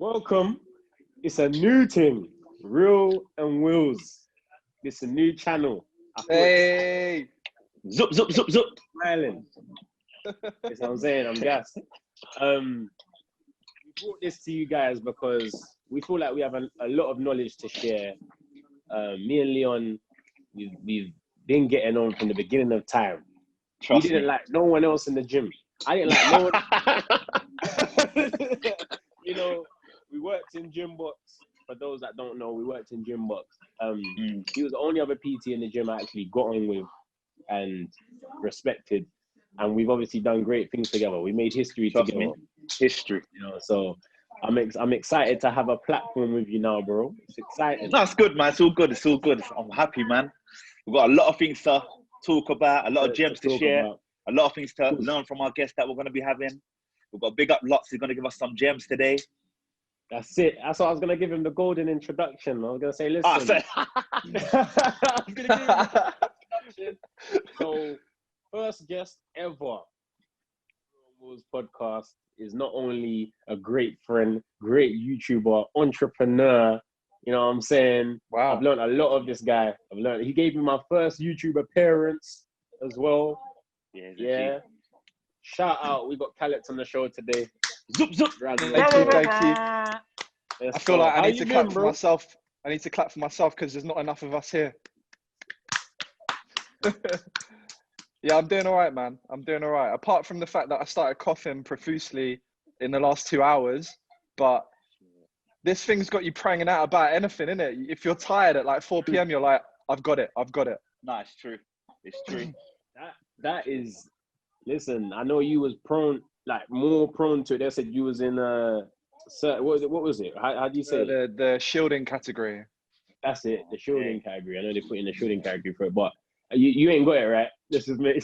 Welcome. It's a new thing. Real and Wills. It's a new channel. Hey! Zoop, zoop, zoop, zoop. Smiling. That's what I'm saying. I'm gassed. We brought this to you guys because we feel like we have a lot of knowledge to share. Me and Leon, we've been getting on from the beginning of time. Trust we didn't me. like no one else in the gym. I didn't like no one. You know, we worked in gym box. For those that don't know, we worked in gym box. He was the only other PT in the gym I actually got on with and respected. And we've obviously done great things together. We made history together. Me. History. You know, so I'm excited to have a platform with you now, bro. It's exciting. No, it's good, man. It's all good. It's all good. I'm happy, man. We've got a lot of things to talk about, a lot of gems to share, a lot of things to learn from our guests that we're going to be having. We've got big up lots. He's going to give us some gems today. That's it. That's what I was going to give him the golden introduction. I was going to say, listen. I was gonna give him the introduction. So, first guest ever on podcast is not only a great friend, great YouTuber, entrepreneur. You know what I'm saying? Wow. I've learned a lot of this guy. He gave me my first YouTube appearance as well. Yeah. Shout out. We got Callux on the show today. Zoop, zoop. Thank you. I feel like I need to clap for myself. I need to clap for myself because there's not enough of us here. Yeah, I'm doing all right, man. I'm doing all right. Apart from the fact that I started coughing profusely in the last 2 hours, but this thing's got you pranging out about anything, innit? If you're tired at like 4 p.m, you're like, I've got it. No, it's true. It's true. That is, listen, I know you was more prone to it. They said you was in what was it? How do you say it? The shielding category. That's it, the shielding category. I know they put in the shielding category for it, but you ain't got it right. This is me.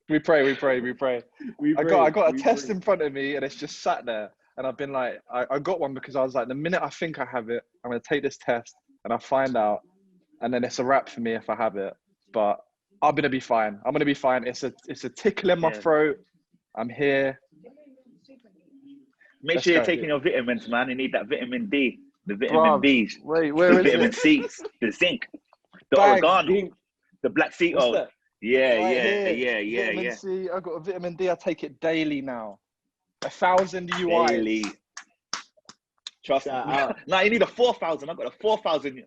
We pray. I got a test in front of me and it's just sat there. And I've been like, I got one because I was like, the minute I think I have it, I'm going to take this test and I find out. And then it's a wrap for me if I have it. But I'm going to be fine. It's a tickle in my throat. I'm here. Make sure you're taking your vitamins, man. You need that vitamin D, the vitamin Bs. Wait, where the is vitamin it? C's, the zinc, the Bang. oregano, the black sea oil. Right Yeah. Vitamin C. I got a vitamin D. I take it daily now. 1,000 UIs. Daily. Trust me. No, you need a 4,000. I got a 4,000.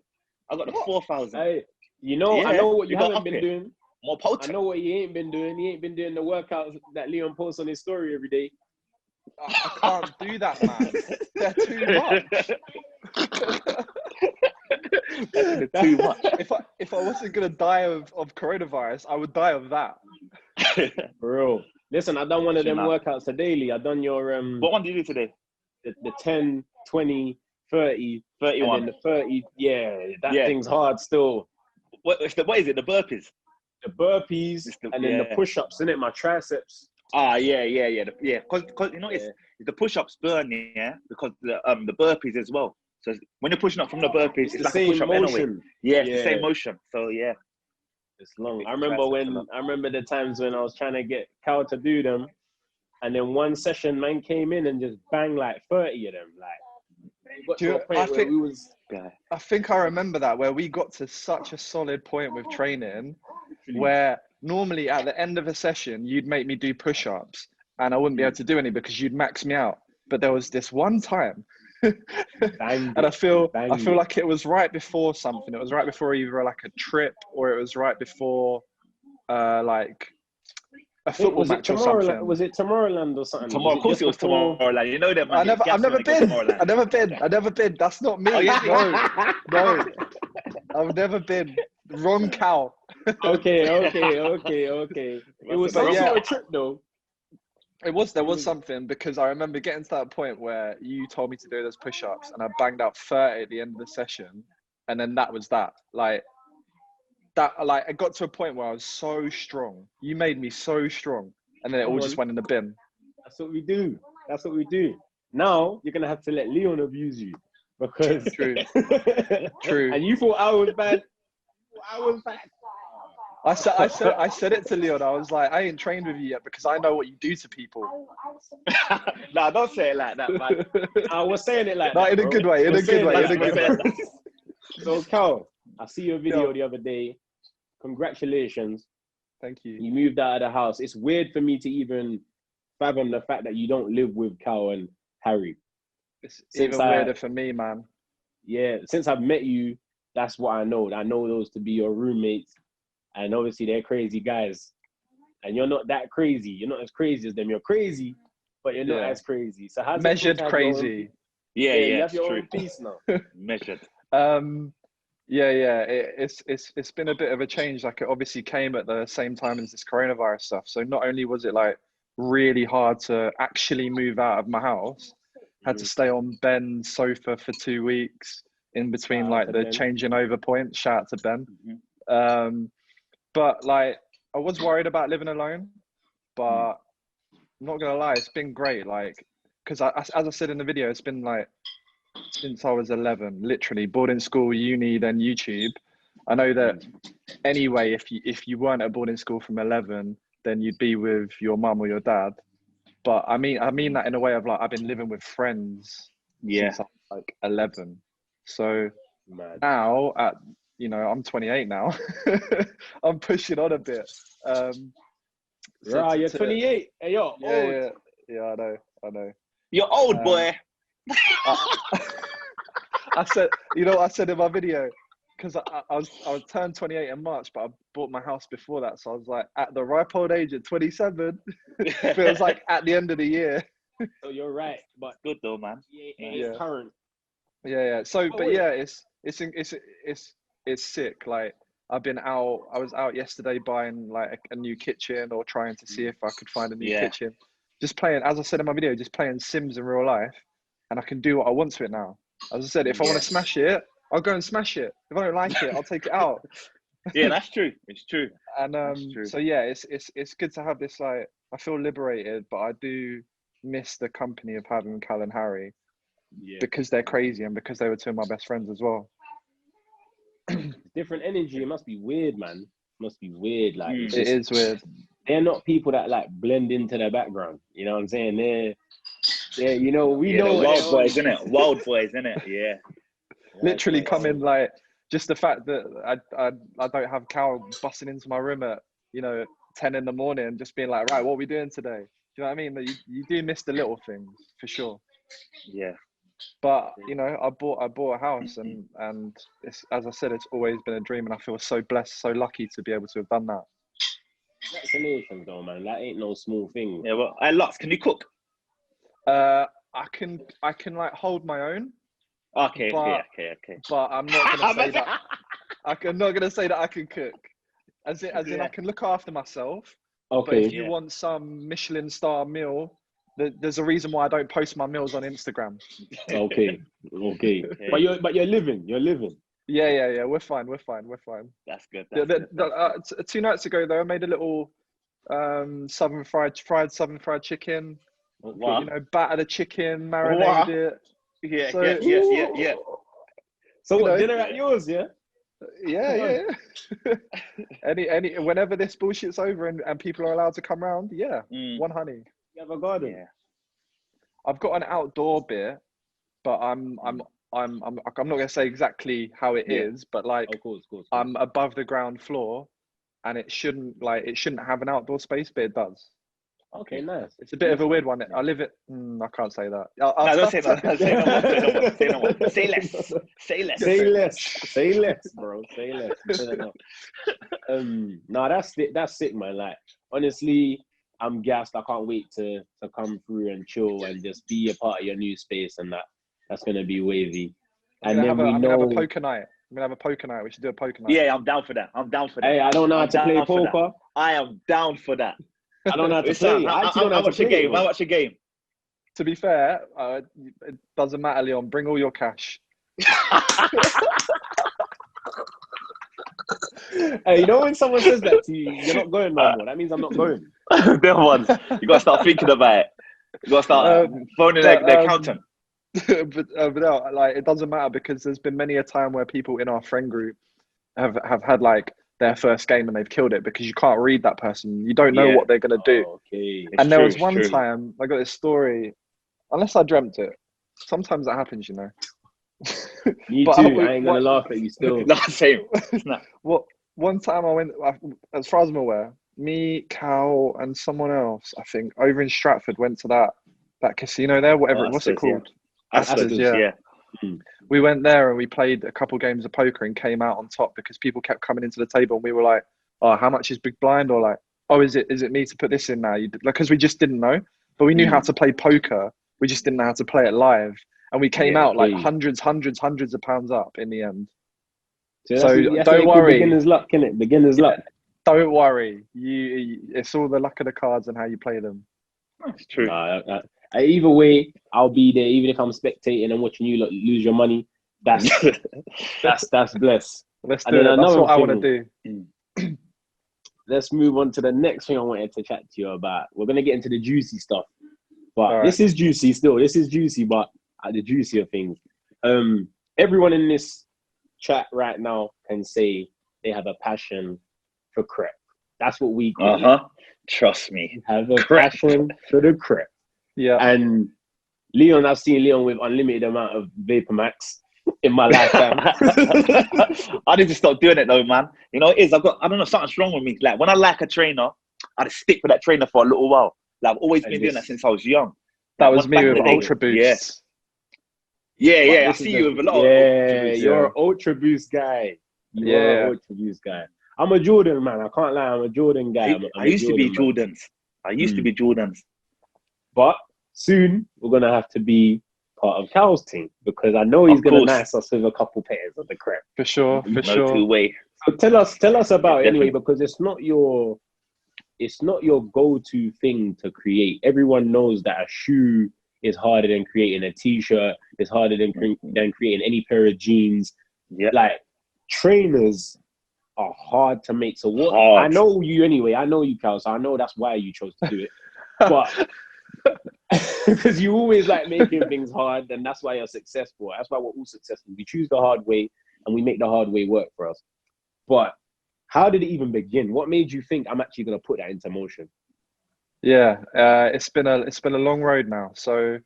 I got the 4,000. Hey, you know, I know what you haven't been doing. More potent. I know what he ain't been doing. He ain't been doing the workouts that Leon posts on his story every day. I can't do that, man. They're too much. Too much. If I wasn't gonna die of coronavirus, I would die of that. For real. Listen, I done one of them workouts daily. I done your What one did you do today? The 10, 20, 30, 31. And then the 30. Yeah, that thing's hard still. What is it? The burpees. The burpees and then the push-ups, innit? My triceps. Yeah. Because you know it's the push-ups burn, because the burpees as well. So when you're pushing up from the burpees, it's like a push-up anyway. Yeah, it's the same motion. So yeah, it's long. I remember the times when I was trying to get Cal to do them, and then one session, man came in and just banged like 30 of them. I think I remember that where we got to such a solid point with training, where normally at the end of a session you'd make me do push-ups, and I wouldn't be able to do any because you'd max me out. But there was this one time. And I feel like it was right before something. It was right before either like a trip or it was right before like a football match or something. Was it Tomorrowland or something? Of course it was Tomorrowland. You know that, man. I've never been. That's not me. No. I've never been. Wrong cow. Okay. It was some sort of trip though. There was something, because I remember getting to that point where you told me to do those push-ups and I banged out 30 at the end of the session, and then that was that. Like it got to a point where I was so strong. You made me so strong, and then it all just went in the bin. That's what we do. Now you're gonna have to let Leon abuse you, because true. And you thought I was bad. I said it to Leon. I was like, I ain't trained with you yet because I know what you do to people. Nah, don't say it like that, man. I was saying it like No, that, in a bro. good way. In a good way. In a good way. So, Cal, I see your video Yo. the other day. Congratulations. Thank you. You moved out of the house. It's weird for me to even fathom the fact that you don't live with Cal and Harry. It's even weirder for me, man. Yeah, since I've met you, that's what I know. I know those to be your roommates. And obviously they're crazy guys. And you're not that crazy. You're not as crazy as them. You're crazy, but you're not as crazy. So how's measured it feel to have crazy? Yeah, you have your true. own piece now. Measured. It's been a bit of a change. Like it obviously came at the same time as this coronavirus stuff. So not only was it like really hard to actually move out of my house, had to stay on Ben's sofa for 2 weeks in between like the changing over points. Shout out to Ben. But like I was worried about living alone, but I'm not gonna lie, it's been great. Like, because as I said in the video, it's been like since I was 11, literally boarding school, uni, then YouTube. I know that anyway, if you weren't at boarding school from 11, then you'd be with your mum or your dad. But I mean that in a way of like I've been living with friends since I was like 11. So now I'm 28 now. I'm pushing on a bit. You're 28. Hey, you're old. Yeah, I know. You're old, boy. I said, you know what I said in my video? Because I was turned 28 in March, but I bought my house before that. So I was like, at the ripe old age of 27, feels like at the end of the year. So you're right, but good though, man. It's current. Yeah. So, but yeah, it's sick. Like I was out yesterday buying like a new kitchen or trying to see if I could find a new kitchen. Just playing, as I said in my video, just playing Sims in real life, and I can do what I want to it now. As I said, if I want to smash it, I'll go and smash it. If I don't like it, I'll take it out. Yeah, that's true. It's true. And so yeah, it's good to have this. Like, I feel liberated, but I do miss the company of having Cal and Harry because they're crazy and because they were two of my best friends as well. Different energy. It must be weird, man. It must be weird. Like it is weird. They're not people that like blend into the background. You know what I'm saying? They're you know, we know wild boys, innit? Wild boys, innit? Yeah. Literally come in like just the fact that I don't have Cal busting into my room at 10 in the morning and just being like, right, what are we doing today? Do you know what I mean? That you do miss the little things for sure. Yeah. But I bought a house and it's, as I said, it's always been a dream, and I feel so blessed, so lucky to be able to have done that. Congratulations, though, man. That ain't no small thing. Yeah. Well, Lux, can you cook? I can like hold my own. Okay. But I'm not gonna say that. I'm not gonna say that I can cook. As in, I can look after myself. Okay. But if you want some Michelin star meal, there's a reason why I don't post my meals on Instagram. Okay. But you're living. Yeah. We're fine. That's good. 2 nights ago, though, I made a little southern fried chicken. Wow. Batter the chicken, marinate it. Yeah. So what, dinner at yours, yeah? Yeah. Whenever this bullshit's over and people are allowed to come round, one honey. You have a garden? Yeah. I've got an outdoor bit, but I'm not gonna say exactly how it is, but like, of course. I'm above the ground floor, and it shouldn't have an outdoor space, but it does. Okay, nice. It's a bit of a weird one. I live it. I can't say that. Don't say that. Say no more. Say less. Say less, bro. Say less. No, that's sick, man. Like, honestly, I'm gassed. I can't wait to come through and chill and just be a part of your new space, and that's gonna be wavy. I'm gonna have a poker night. We should do a poker night. Yeah, I'm down for that. Hey, I don't know how to play poker. I am down for that. I don't know how to play. How much a game? To be fair, it doesn't matter, Leon. Bring all your cash. Hey, when someone says that to you, you're not going no more. That means I'm not going. Them ones. You gotta start thinking about it. You gotta start phoning the accountant. But no, like, it doesn't matter, because there's been many a time where people in our friend group have had like their first game and they've killed it, because you can't read that person. You don't know what they're going to do. Okay. And there was one time I got this story, unless I dreamt it. Sometimes that happens, you know. Me too. I ain't going to laugh at you still. No, same. One time I went, as far as I'm aware, me, Cal, and someone else, I think, over in Stratford, went to that casino there, what's it called? Astor's, yeah. We went there and we played a couple games of poker and came out on top because people kept coming into the table and we were like, oh, how much is big blind? Or like, oh, is it me to put this in now? Because we just didn't know, but we knew how to play poker. We just didn't know how to play it live. And we came out like hundreds of pounds up in the end. So don't worry. Beginner's luck, innit? Beginner's luck. Don't worry. It's all the luck of the cards and how you play them. That's true. Either way, I'll be there. Even if I'm spectating and watching you lose your money, that's blessed. Let's do it. That's what I want to do. Let's move on to the next thing I wanted to chat to you about. We're gonna get into the juicy stuff, but this is juicy still. This is juicy, but the juicier things. Everyone in this chat right now can say they have a passion for crepe. That's what we call it. Trust me. Have a passion for the crepe. Yeah. And Leon, I've seen Leon with unlimited amount of Vapor Max in my lifetime. I need to stop doing it though, man. You know, I don't know, something's wrong with me. Like when I like a trainer, I just stick with that trainer for a little while. Like I've always been doing that since I was young. That was me with Ultra Boosts. Yeah. I see you with a lot of Ultra Boosts. You're an Ultra Boost guy. You're an Ultra Boost guy. I'm a Jordan man. I can't lie. I'm a Jordan guy. I used to be Jordans. I used to be Jordans. But soon we're gonna have to be part of Cal's team because I know he's gonna nice us with a couple pairs of the crepe. For sure. Two-way. So tell us about it anyway, because it's not your go-to thing to create. Everyone knows that a shoe is harder than creating a t-shirt. It's harder than creating any pair of jeans. Yeah. Like trainers are hard to make. So what? I know you anyway. I know you, Cal. So I know that's why you chose to do it. But because you always like making things hard, and that's why you're successful. That's why we're all successful. We choose the hard way, and we make the hard way work for us. But how did it even begin? What made you think I'm actually going to put that into motion? Yeah, it's been a long road now. So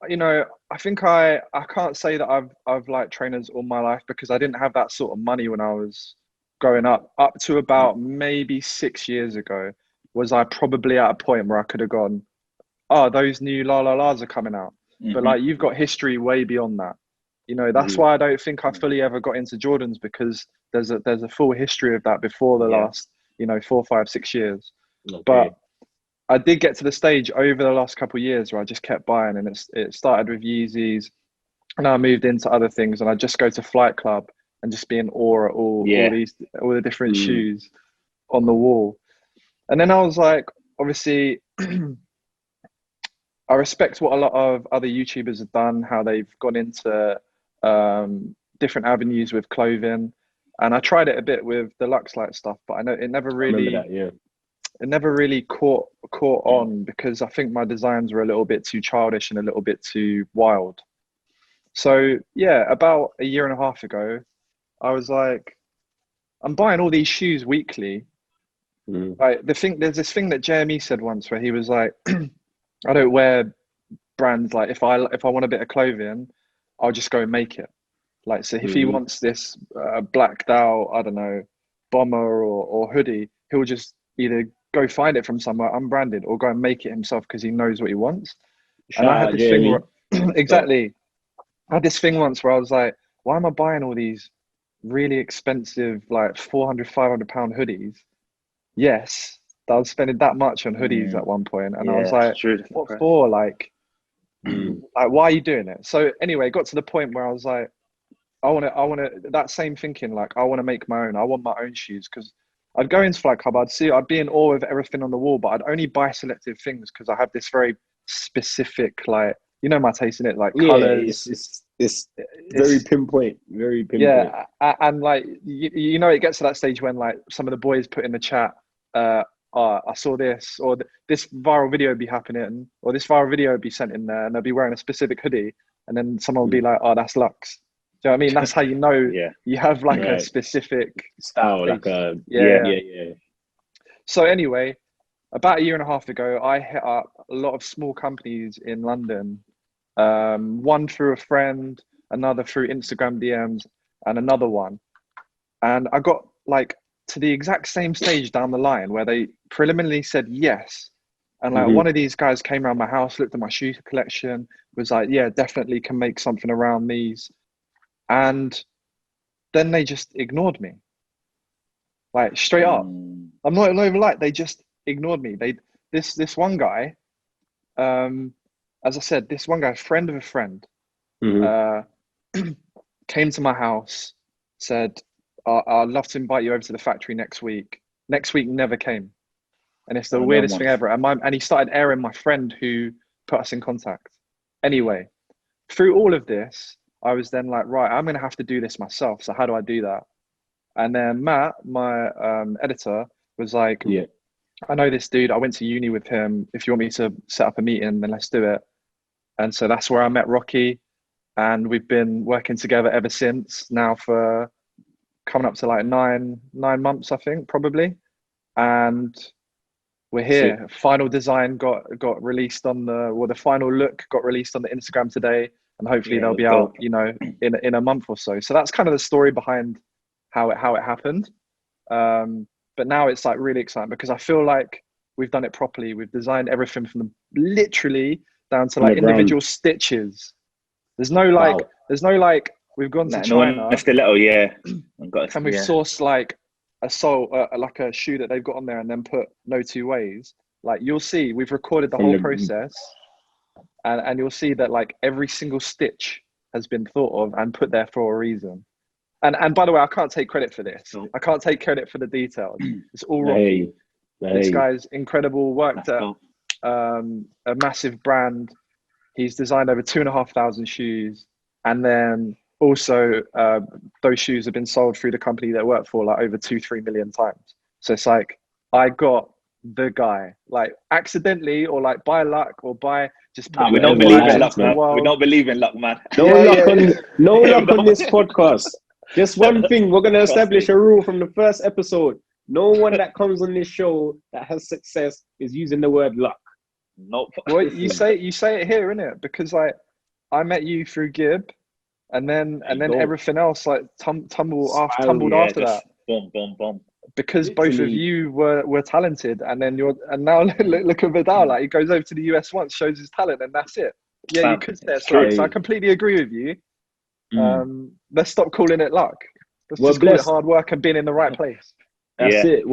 you know, I think I can't say that I've liked trainers all my life because I didn't have that sort of money when I was growing up. Up to about maybe 6 years ago, was I probably at a point where I could have gone, oh, those new La La Las are coming out. But like, you've got history way beyond that. You know, that's why I don't think I fully ever got into Jordans, because there's a full history of that before the last, 4, 5, 6 years. Okay. But I did get to the stage over the last couple of years where I just kept buying, and it started with Yeezys, and I moved into other things, and I just go to Flight Club and just be in awe at all the different shoes on the wall. And then I was like, obviously, I respect what a lot of other YouTubers have done, how they've gone into different avenues with clothing. And I tried it a bit with the Lux Light stuff, but I know it never really, it never really caught on, because I think my designs were a little bit too childish and a little bit too wild. So yeah, about a year and a half ago, I was like, I'm buying all these shoes weekly. Like there's this thing that Jeremy said once where he was like, I don't wear brands. Like if I want a bit of clothing, I'll just go and make it. Like, so if he wants this blacked out, I don't know, bomber or hoodie, he'll just either go find it from somewhere unbranded or go and make it himself because he knows what he wants. And I had this thing where, exactly. I had this thing once where I was like, why am I buying all these really expensive, like £400, £500 hoodies? Yes, I was spending that much on hoodies at one point, and I was like, what for? Like, like, why are you doing it? So anyway, it got to the point where I was like, I want to, that same thinking, like, I want to make my own. I want my own shoes, because I'd go into Flight Club, I'd be in awe of everything on the wall, but I'd only buy selective things because I have this very specific, like, you know, my taste in it, like colors. It's very pinpoint, very pinpoint. Yeah, and like, you know, it gets to that stage when like some of the boys put in the chat, I saw this, or this viral video would be happening, or this viral video would be sent in there, and they'll be wearing a specific hoodie, and then someone will be like, oh, that's Lux. you know what I mean? That's how you know Yeah. you have like a Right. specific Style, taste. like a Yeah. So anyway, about a year and a half ago, I hit up a lot of small companies in London. One through a friend, another through Instagram DMs, and another one. And I got like to the exact same stage down the line where they preliminarily said yes. And like one of these guys came around my house, looked at my shoe collection, was like, yeah, definitely can make something around these. And then they just ignored me. Like straight up. I'm not even like, they just ignored me. This one guy, as I said, this one guy, friend of a friend, came to my house, said, I'd love to invite you over to the factory next week. Next week never came. And it's the weirdest thing ever. And he started airing my friend who put us in contact. Anyway, through all of this, I was then like, right, I'm going to have to do this myself. So how do I do that? And then Matt, my editor, was like, Yeah. I know this dude. I went to uni with him. If you want me to set up a meeting, then let's do it. And so that's where I met Rocky. And we've been working together ever since, now for coming up to like nine months, I think, probably. And we're here. Final design got released on the final look got released on the Instagram today, and hopefully they'll be out, you know, in a month or so. So that's kind of the story behind how it happened. But now it's like really exciting because I feel like we've done it properly. We've designed everything from literally down to like individual stitches. There's no like we've gone to China. Stiletto, yeah. And we've sourced like a sole, like a shoe that they've got on there, and then put no two ways. Like you'll see, we've recorded the whole process, and you'll see that like every single stitch has been thought of and put there for a reason. And by the way, I can't take credit for this. I can't take credit for the details. It's all Rocky. This guy's incredible. Worked at a massive brand. He's designed over 2,500 shoes, and then also those shoes have been sold through the company they work for like over 2-3 million times. So it's like I got the guy, like accidentally or like by luck or by just we don't believe in luck, man. We don't believe in luck, man. No luck on this podcast. Just one thing, we're gonna establish a rule from the first episode. No one that comes on this show that has success is using the word luck. Nope. Well, you say it here, innit? Because like I met you through Gib, and then everything else like tumbled after that. Boom. Because literally, both of you were talented, and now look at Vidal. Like he goes over to the US once, shows his talent, and that's it. Yeah, you could say it's luck. So I completely agree with you. Let's stop calling it luck. Let's just call it hard work and being in the right place. That's it.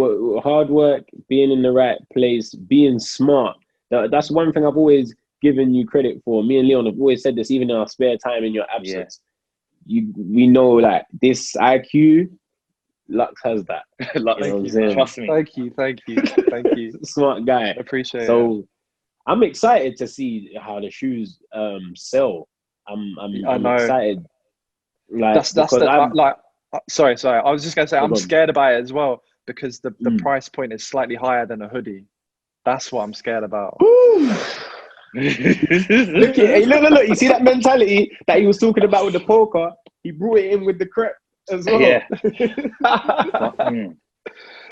Hard work, being in the right place, being smart. That's one thing I've always given you credit for. Me and Leon have always said this, even in our spare time in your absence. We know like this IQ, Lux has that. Trust me. Thank you. Smart guy. Appreciate it. So I'm excited to see how the shoes sell. I'm excited. Like sorry. I was just gonna say I'm scared about it as well because the price point is slightly higher than a hoodie. That's what I'm scared about. Look! You see that mentality that he was talking about with the poker? He brought it in with the crepe as well. Yeah.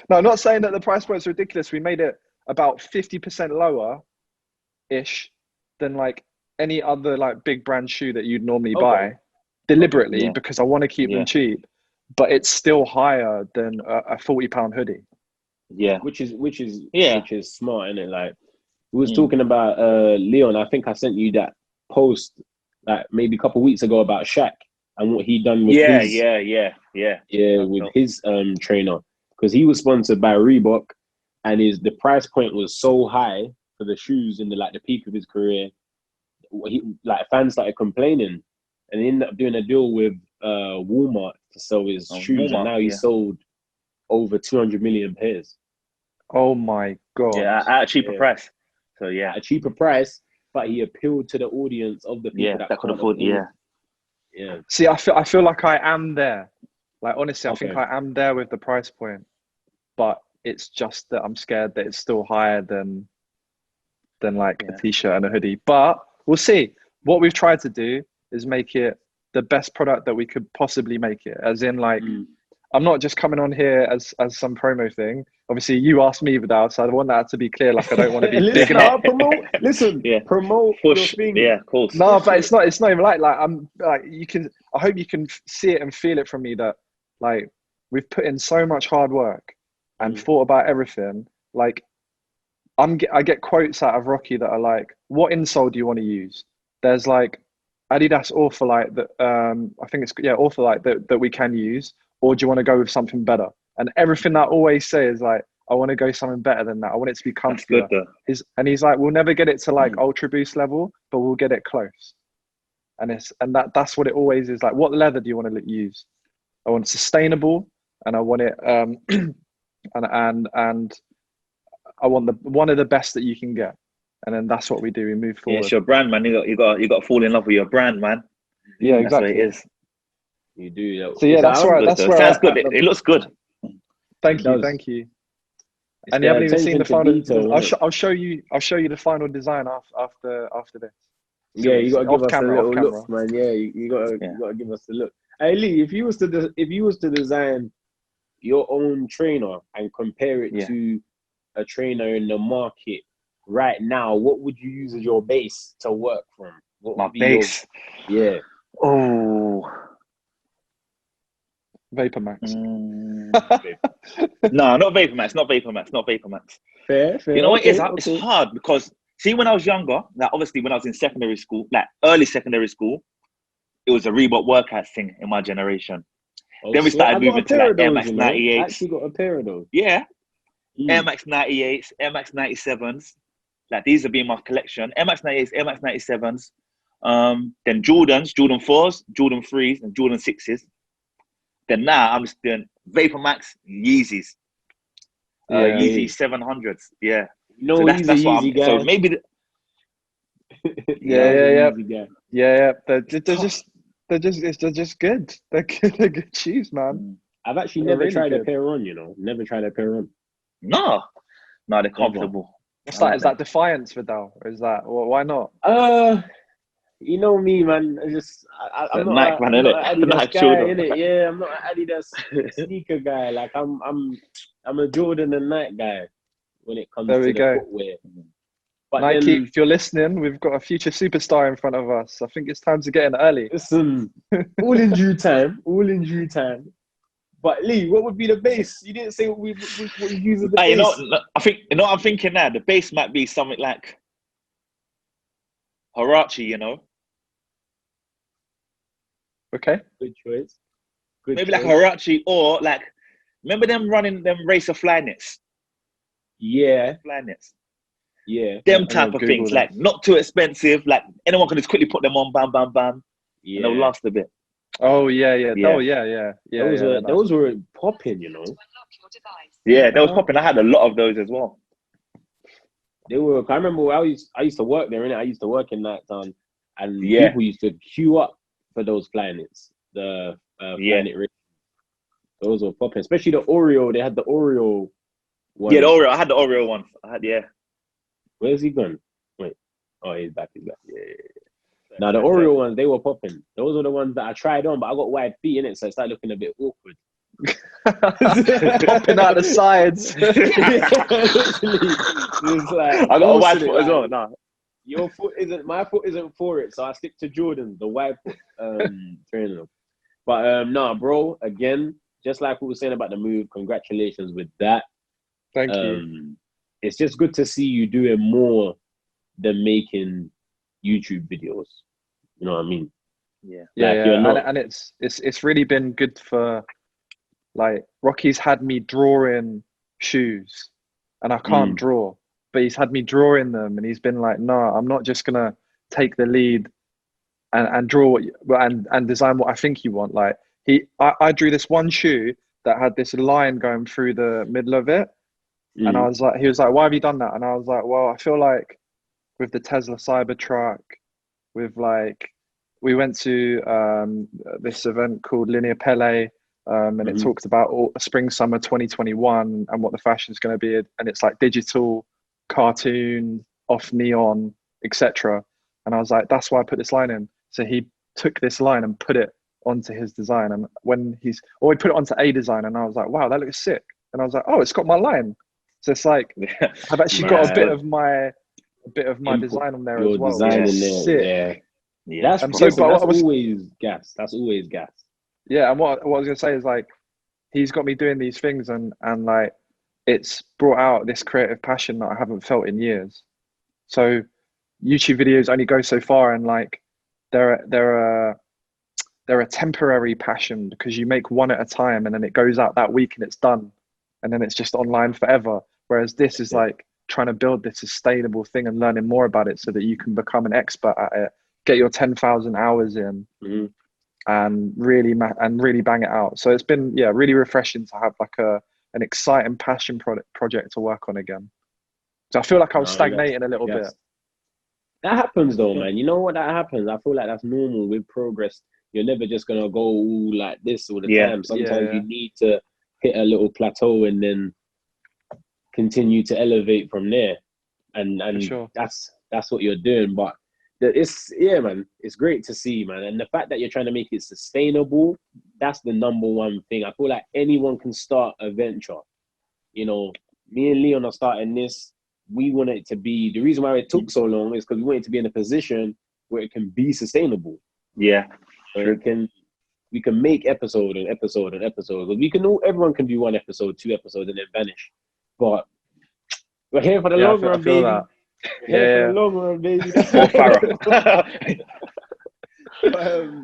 No, I'm not saying that the price point's ridiculous. We made it about 50% lower-ish than like any other like big brand shoe that you'd normally buy, deliberately because I want to keep them cheap. But it's still higher than a £40 hoodie. Yeah, which is smart, isn't it? Like we was talking about Leon. I think I sent you that post like maybe a couple of weeks ago about Shaq and what he done with his trainer, because he was sponsored by Reebok, and the price point was so high for the shoes in the peak of his career. Fans started complaining, and he ended up doing a deal with Walmart to sell his shoes, and now he's sold over 200 million pairs. Oh my God. Yeah, at a cheaper price. So at a cheaper price, but he appealed to the audience of the people that could afford. Yeah. See, I feel like I am there. Like honestly, I think I am there with the price point, but it's just that I'm scared that it's still higher than like a t-shirt and a hoodie. But we'll see. What we've tried to do is make it the best product that we could possibly make it. As in, like, I'm not just coming on here as some promo thing. Obviously, you asked me Vidal, so I want that to be clear. Like, I don't want to be listen, bigging up. Promote your thing. Yeah, of course. No, but it's not even like I'm like, you can. I hope you can see it and feel it from me that, like, we've put in so much hard work and thought about everything. Like, I get quotes out of Rocky that are like, "What insole do you want to use?" There's like Adidas Ortholite that I think it's Ortholite that we can use, or do you want to go with something better? And everything that I always say is like, I want to go something better than that. I want it to be comfier. He's like, we'll never get it to like Ultra Boost level, but we'll get it close. And that's what it always is. Like, what leather do you want to use? I want it sustainable, and I want it and I want one of the best that you can get. And then that's what we do. We move forward. Yeah, it's your brand, man. You got to fall in love with your brand, man. Yeah, that's exactly. what it is. You do. So yeah, that's right. That's where it sounds good. It looks good. Thank you. And you haven't even seen the final. I'll show you the final design after this. Yeah, you gotta give us a little look, man. Yeah, you gotta give us a look. Hey Lee, if you was to design your own trainer and compare it to a trainer in the market right now, what would you use as your base to work from? What My base? Yeah. Oh. Vapor Max. No, not Vapor Max. Not Vapor Max. Fair. You know what it is? It's hard because, see, when I was younger, like obviously when I was in secondary school, like early secondary school, it was a Reebok workout thing in my generation. Then we started moving to like Air Max 98s. I actually got a pair of those. Yeah. Air Max 98s, Air Max 97s. Like, these have been my collection. Air Max 98s, Air Max 97s. Then Jordans, Jordan 4s, Jordan 3s, and Jordan 6s. Then now I'm just doing Vapor Max, Yeezys. Yeezy 700s. Yeah. No, so that's what I'm guy. So maybe Yeah. They're just good. They're good shoes, man. I've actually never tried a pair on, Never tried a pair on. No, they're comfortable. What's that? Is that Defiance, Vidal? Or is that, why not? You know me, man. I'm not an Adidas guy, innit? Yeah, I'm not an Adidas sneaker guy. Like, I'm a Jordan and Nike guy when it comes to the footwear. But Nike, if you're listening, we've got a future superstar in front of us. I think it's time to get in early. Listen, all in due time. But Lee, what would be the base? You didn't say what we use as the base. I'm thinking now. The base might be something like Huarache, Okay. Good choice. Maybe like Huarache, or like, remember them running them racer Flyknits? Yeah. Flyknits. Yeah. Them type of things, like not too expensive. Like, anyone can just quickly put them on, bam. Yeah. And they'll last a bit. Oh yeah. Oh yeah. Those were popping, Yeah, they was popping. I had a lot of those as well. They were. I remember I used to work there, innit? I used to work in that town, and people used to queue up for those Flyknits. The Flyknit race. Those were popping, especially the Oreo. They had the Oreo one. Yeah, the Oreo. I had the Oreo one. Where's he gone? Wait. Oh, he's back. Yeah. Now the Oreo ones, they were popping. Those were the ones that I tried on, but I got wide feet in it, so it started looking a bit awkward. Popping out the sides. I got a wide foot as well. Nah. My foot isn't for it, so I stick to Jordan, the wide foot trainer. But bro, again, just like we were saying about the move, congratulations with that. Thank you. It's just good to see you doing more than making YouTube videos. You know what I mean? Yeah. And it's really been good for, like, Rocky's had me drawing shoes, and I can't draw, but he's had me drawing them, and he's been like, no, I'm not just gonna take the lead and draw and design what I think you want. Like, I drew this one shoe that had this line going through the middle of it. And I was like, he was like, why have you done that? And I was like, well, I feel like with the Tesla Cybertruck, with like, we went to this event called Linear Pele, and it talks about spring, summer 2021 and what the fashion is going to be. And it's like digital, cartoon, off neon, etc. And I was like, that's why I put this line in. So he took this line and put it onto his design. And when he put it onto a design, and I was like, wow, that looks sick. And I was like, oh, it's got my line. So it's like I've actually got a bit of my design on there as well. Design in there, sick. Yeah. That's always gas. That's always gas. Yeah, and what I was gonna say is like he's got me doing these things, and like it's brought out this creative passion that I haven't felt in years. So YouTube videos only go so far, and like they're a temporary passion because you make one at a time, and then it goes out that week and it's done, and then it's just online forever. Whereas this is like trying to build this sustainable thing and learning more about it so that you can become an expert at it, get your 10,000 hours in, and really bang it out. So it's been really refreshing to have like an exciting passion project to work on again. So I feel like I was stagnating a little bit. That happens though, man. You know what, that happens. I feel like that's normal with progress. You're never just gonna go all like this all the time. Sometimes you need to hit a little plateau and then continue to elevate from there. And sure. that's what you're doing. But man, it's great to see, man. And the fact that you're trying to make it sustainable, that's the number one thing. I feel like anyone can start a venture. You know, me and Leon are starting this. We want it to be, the reason why it took so long is because we want it to be in a position where it can be sustainable. Yeah. Where we can make episode and episode and episode. Everyone can do 1 episode, 2 episodes, and then vanish. But we're here for the long run, baby. That. For the long run, baby.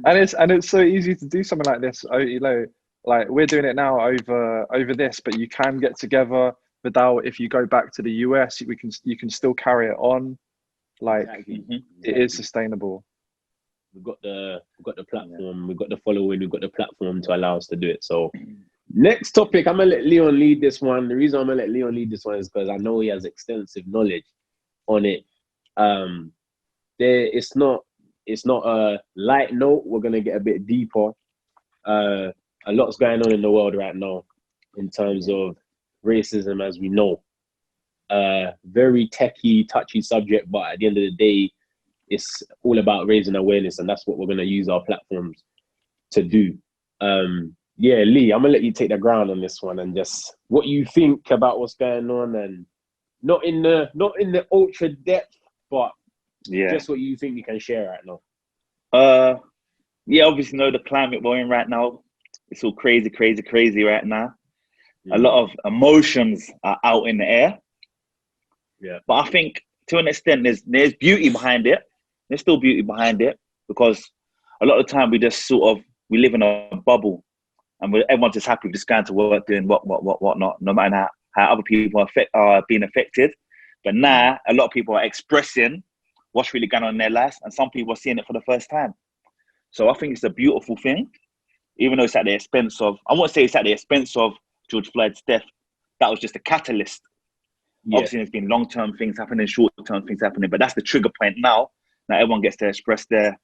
And it's so easy to do something like this. You know, like we're doing it now over this, but you can get together. Without, if you go back to the US, you can still carry it on. Like it is sustainable. We've got the platform, we've got the following, we've got the platform to allow us to do it. So next topic, I'm gonna let Leon lead this one. The reason I'm gonna let Leon lead this one is because I know he has extensive knowledge on it. It's not a light note. We're gonna get a bit deeper. A lot's going on in the world right now in terms of racism, as we know. Very techie, touchy subject, but at the end of the day, it's all about raising awareness, and that's what we're going to use our platforms to do. Lee, I'm going to let you take the ground on this one and just what you think about what's going on, and not in the ultra depth, but just what you think you can share right now. Obviously know the climate we're in right now. It's all crazy right now. A lot of emotions are out in the air. Yeah. But I think to an extent there's beauty behind it. There's still beauty behind it, because a lot of the time we live in a bubble, and everyone's just happy with just going to work, doing what not, no matter how other people are being affected. But now a lot of people are expressing what's really going on in their lives, and some people are seeing it for the first time. So I think it's a beautiful thing, even though it's at the expense of, I won't say it's at the expense of George Floyd's death. That was just a catalyst. Obviously there's been long-term things happening, short-term things happening, but that's the trigger point now. Now everyone gets to express the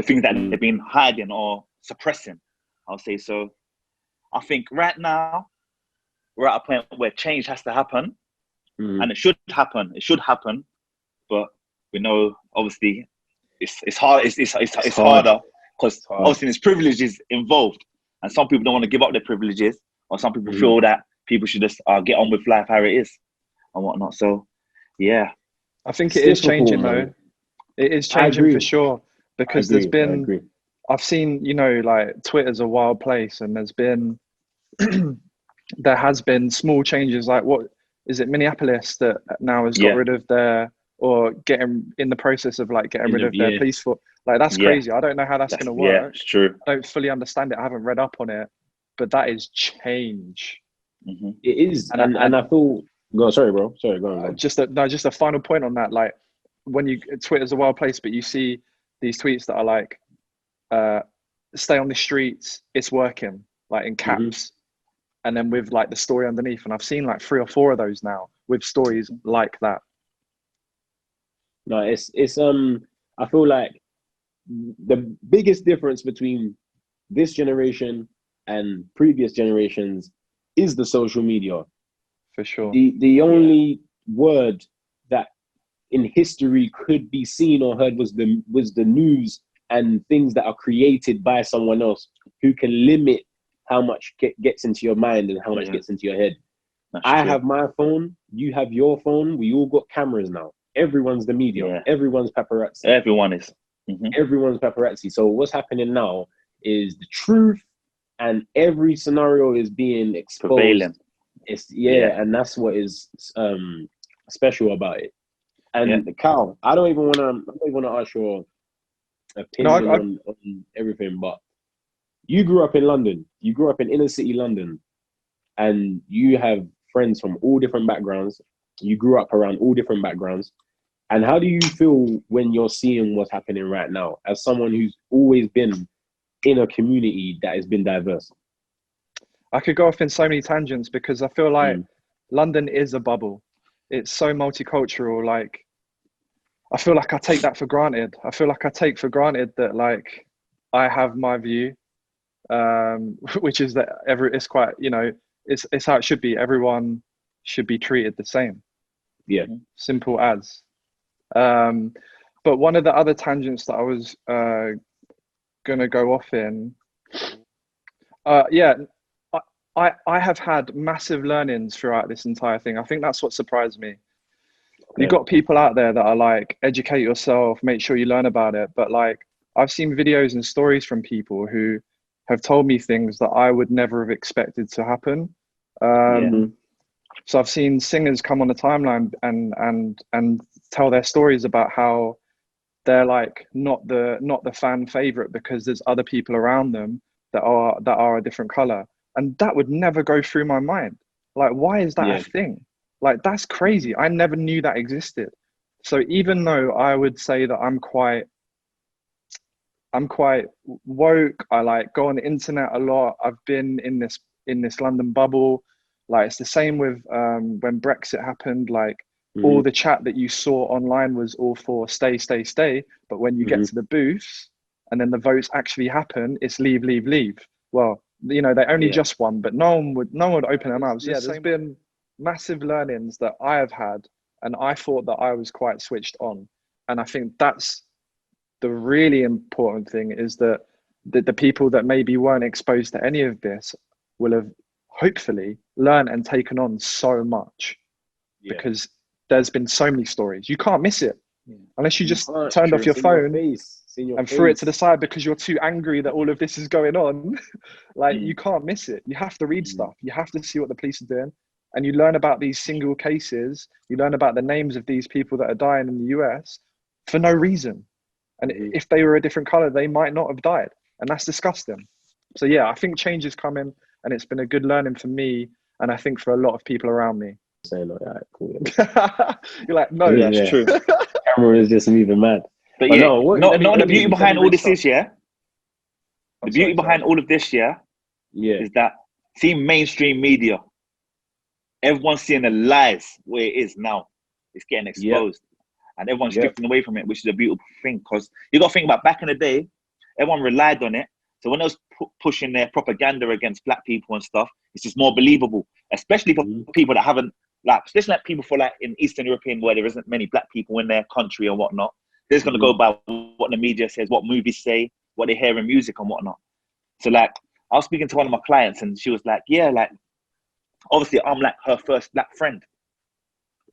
things that they've been hiding or suppressing, I'll say. So I think right now we're at a point where change has to happen, and it should happen. It should happen, but we know obviously it's hard. It's harder because obviously there's privileges involved, and some people don't want to give up their privileges, or some people feel that people should just get on with life how it is and whatnot. So I think it is changing though. It is changing for sure, because there's been, I've seen, like Twitter's a wild place, and there's been, there has been small changes, like what is it, Minneapolis that now has got rid of or getting in the process of like getting rid of their police force. Like that's crazy. I don't know how that's going to work. Yeah, it's true. I don't fully understand it. I haven't read up on it, but that is change. It is, and I feel. Go on, sorry, bro. Sorry, go on. Just a final point on that. Like, when Twitter's a wild place, but you see these tweets that are like, "Stay on the streets, it's working," like in caps, and then with like the story underneath. And I've seen like 3 or 4 of those now with stories like that. No, it's I feel like the biggest difference between this generation and previous generations is the social media. For sure. The only word that in history could be seen or heard was the news and things that are created by someone else who can limit how much gets into your mind and how much gets into your head. I have my phone, you have your phone, we all got cameras now. Everyone's the media, everyone's paparazzi. Everyone is. Everyone's paparazzi. So what's happening now is the truth, and every scenario is being exposed. Prevailing. It's and that's what is special about it. And Cal, I don't even want to ask your opinion on everything, but you grew up in London. You grew up in inner city London, and you have friends from all different backgrounds. You grew up around all different backgrounds. And how do you feel when you're seeing what's happening right now as someone who's always been in a community that has been diverse? I could go off in so many tangents because I feel like London is a bubble. It's so multicultural. Like, I feel like I take that for granted. I feel like I take for granted that, like, I have my view, which is that it's quite, you know, it's how it should be. Everyone should be treated the same. Yeah. Simple as. But one of the other tangents that I was gonna go off in, I have had massive learnings throughout this entire thing. I think that's what surprised me. You've got people out there that are like, educate yourself, make sure you learn about it. But like, I've seen videos and stories from people who have told me things that I would never have expected to happen. So I've seen singers come on the timeline and tell their stories about how they're like not the fan favorite because there's other people around them that are a different color, and that would never go through my mind. Like, why is that a thing? Like, that's crazy. I never knew that existed. So even though I would say that I'm quite woke, I like go on the internet a lot. I've been in this London bubble. Like, it's the same with when Brexit happened. Like, all the chat that you saw online was all for stay. But when you get to the booths and then the votes actually happen, it's leave. Well, you know, they only just won, but no one would open their mouths. Yeah, there's been massive learnings that I have had, and I thought that I was quite switched on. And I think that's the really important thing, is that the people that maybe weren't exposed to any of this will have hopefully learned and taken on so much, because there's been so many stories. You can't miss it unless you just turned off your phone and threw it to the side because you're too angry that all of this is going on. Like, you can't miss it. You have to read stuff. You have to see what the police are doing. And you learn about these single cases. You learn about the names of these people that are dying in the US for no reason. And if they were a different color, they might not have died. And that's disgusting. So yeah, I think change is coming, and it's been a good learning for me, and I think for a lot of people around me. Saying like that, cool. You're like, no, that's true. Camera is just moving mad. But yeah, the beauty behind all this is, the beauty behind all of this, is that seeing mainstream media, everyone's seeing the lies where it is now. It's getting exposed, and everyone's drifting away from it, which is a beautiful thing. Because you got to think about back in the day, everyone relied on it. So when they was pushing their propaganda against black people and stuff, it's just more believable, especially for people that haven't, like, especially like people for like in Eastern European, where there isn't many black people in their country or whatnot. They're just going to go by what the media says, what movies say, what they hear in music and whatnot. So like, I was speaking to one of my clients, and she was like, like, obviously I'm like her first black friend.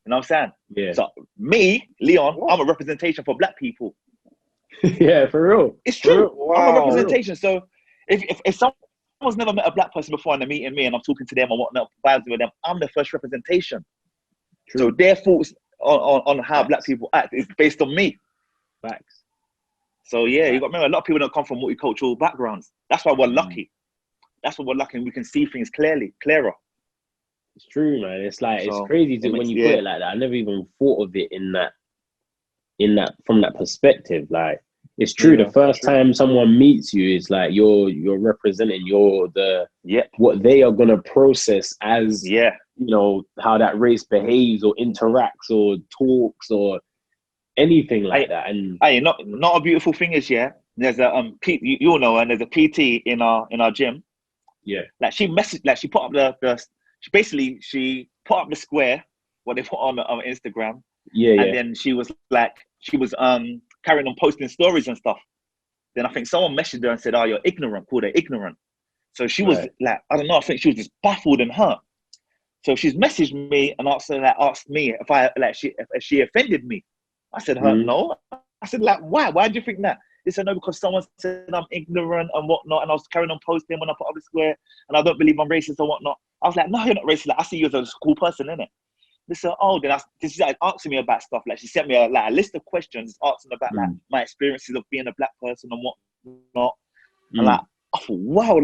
You know what I'm saying? Yeah. So me, Leon, I'm a representation for black people. Yeah, for real. It's true. Wow. I'm a representation. So if someone's never met a black person before and they're meeting me and I'm talking to them and whatnot, vibes with them, I'm the first representation. True. So their thoughts on how black people act is based on me. Facts. So yeah, you got to remember, a lot of people don't come from multicultural backgrounds. That's why we're lucky. That's why we're lucky, and we can see things clearer. It's true, man. It's like, it's crazy when you put it like that. I never even thought of it in that from that perspective. Like, it's true. The first time someone meets you, it's like you're representing, what they are gonna process as you know, how that race behaves or interacts or talks or anything like that. And not a beautiful thing is there's a you all know, and there's a PT in our gym. Yeah. Like, she messaged, like, she put up she put up the square what they put on Instagram. And then she was carrying on posting stories and stuff. Then I think someone messaged her and said, "Oh, you're ignorant," called her ignorant. So she was Right. like, I don't know, I think she was just baffled and hurt. So she's messaged me and asked me if if she offended me. I said, her, no. I said, like, why? Why do you think that? They said, no, because someone said I'm ignorant and whatnot, and I was carrying on posting when I put up the square, and I don't believe I'm racist or whatnot. I was like, no, you're not racist. Like, I see you as a cool person, innit? They said, oh, then this is like asking me about stuff. Like, she sent me a list of questions asking about like my experiences of being a black person and whatnot. And like, I thought, wow,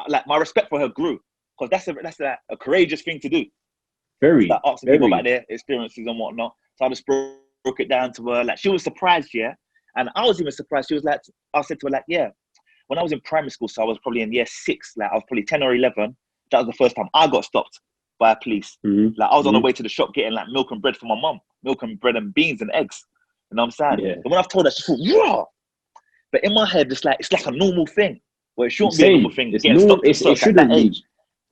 like my respect for her grew, because that's a courageous thing to do. Very, like asking very. people about their experiences and whatnot. So I just broke it down to her. Like, she was surprised, yeah. And I was even surprised. She was like, I said to her, like, yeah, when I was in primary school, so I was probably in year 6, like I was probably 10 or 11. That was the first time I got stopped by police. Like, I was on the way to the shop getting like milk and bread for my mum, milk and bread and beans and eggs. You know what I'm saying? Yeah. And when I've told her, she thought, yeah. But in my head, it's like a normal thing. Well, it shouldn't be a normal thing. It's getting stopped it shouldn't at that be. age.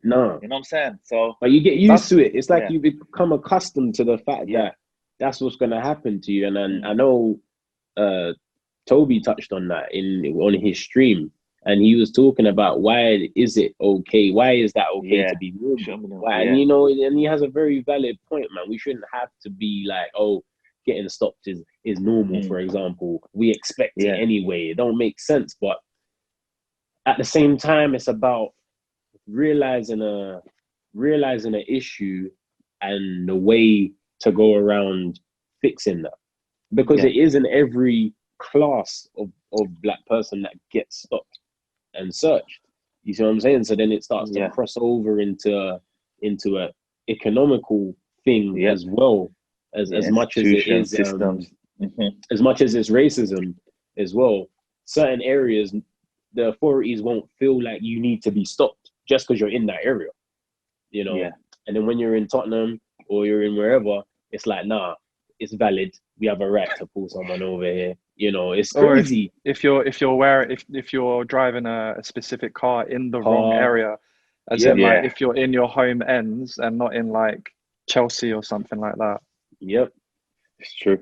No. You know what I'm saying? So, but you get used to it. It's like yeah. you become accustomed to the fact that that's what's going to happen to you. And then I know Toby touched on that on his stream, and he was talking about why is it okay? Why is that okay to be normal? Why? And you know, and he has a very valid point, man. We shouldn't have to be like, oh, getting stopped is normal. For example, we expect it anyway. It don't make sense, but at the same time, it's about realizing an issue and the way to go around fixing that, because it isn't every class of black person that gets stopped and searched. You see what I'm saying? So then it starts to cross over into a economical thing as well, as much as it is as much as it's racism as well. Certain areas, the authorities won't feel like you need to be stopped just because you're in that area, you know. And then when you're in Tottenham or you're in wherever, it's like, nah, it's valid. We have a right to pull someone over here. You know, it's crazy. If you're driving a specific car in the wrong area, as in like if you're in your home ends and not in like Chelsea or something like that. Yep, it's true.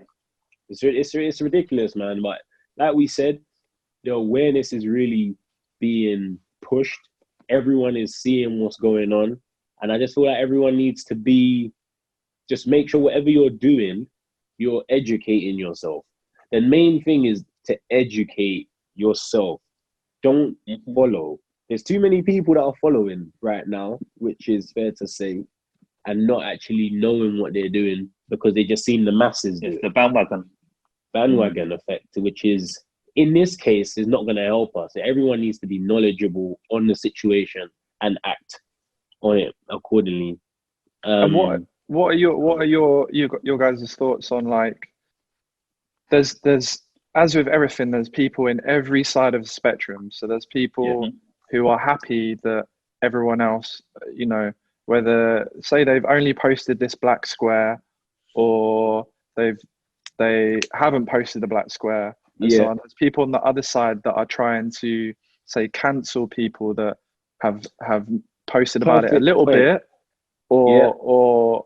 It's ridiculous, man. But like we said, the awareness is really being pushed. Everyone is seeing what's going on, and I just feel like everyone needs to just make sure whatever you're doing, you're educating yourself. The main thing is to educate yourself. Don't follow. There's too many people that are following right now, which is fair to say, and not actually knowing what they're doing because they just seen the masses do it. The bandwagon effect, which is, in this case, is not going to help us. Everyone needs to be knowledgeable on the situation and act on it accordingly. And what are your guys' thoughts on, like, there's as with everything, there's people in every side of the spectrum. So there's people who are happy that everyone else, you know, whether say they've only posted this black square or they haven't posted the black square and so on. There's people on the other side that are trying to say cancel people that have posted about it a little bit, or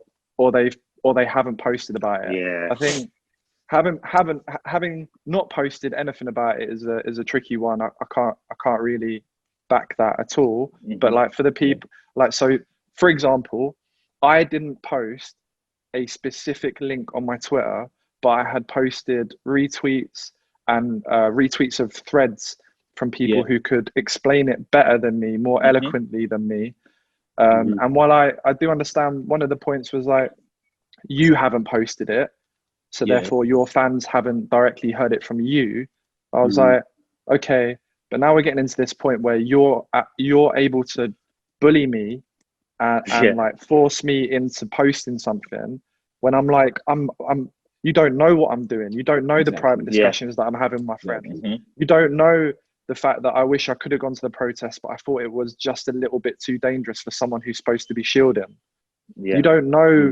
they haven't posted about it. I think having not posted anything about it is a tricky one. I can't really back that at all. But like for the people, like, so for example, I didn't post a specific link on my Twitter, but I had posted retweets and retweets of threads from people who could explain it better than me, more eloquently than me. And while I do understand, one of the points was like, you haven't posted it, so therefore your fans haven't directly heard it from you. I was like, okay, but now we're getting into this point where you're able to bully me and like force me into posting something when I'm like, you don't know what I'm doing. You don't know the private discussions that I'm having with my friends. You don't know the fact that I wish I could have gone to the protest, but I thought it was just a little bit too dangerous for someone who's supposed to be shielding. You don't know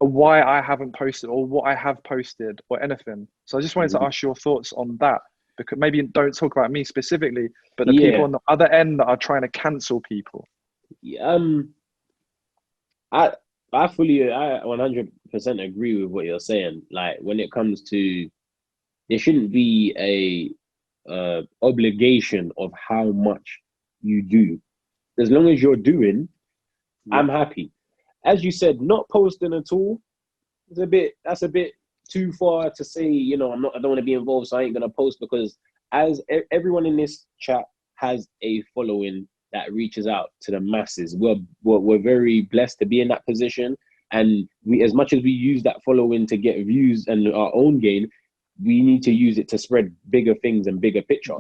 why I haven't posted or what I have posted or anything. So I just wanted to ask your thoughts on that, because maybe don't talk about me specifically, but the people on the other end that are trying to cancel people. I 100% agree with what you're saying. Like, when it comes to there shouldn't be a obligation of how much you do. As long as you're doing, I'm happy. As you said, not posting at all, that's a bit too far to say, you know, I don't want to be involved, so I ain't gonna post, because as everyone in this chat has a following that reaches out to the masses. We're very blessed to be in that position, and we, as much as we use that following to get views and our own gain, we need to use it to spread bigger things and bigger picture.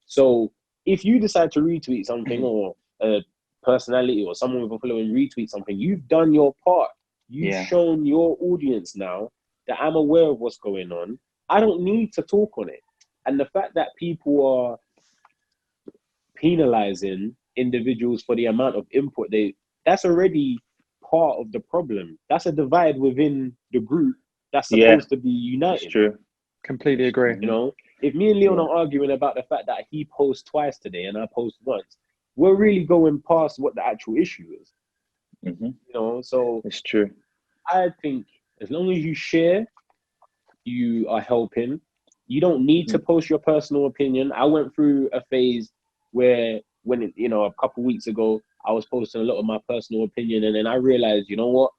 So if you decide to retweet something, or a personality or someone with a following retweet something, you've done your part. You've shown your audience now that I'm aware of what's going on. I don't need to talk on it. And the fact that people are penalizing individuals for the amount of input that's already part of the problem. That's a divide within the group that's supposed to be united. It's true. Completely agree. You know, if me and Leon are arguing about the fact that he posts twice today and I post once, we're really going past what the actual issue is. You know, so it's true. I think as long as you share, you are helping. You don't need to post your personal opinion. I went through a phase where, you know, a couple weeks ago, I was posting a lot of my personal opinion, and then I realized, you know what,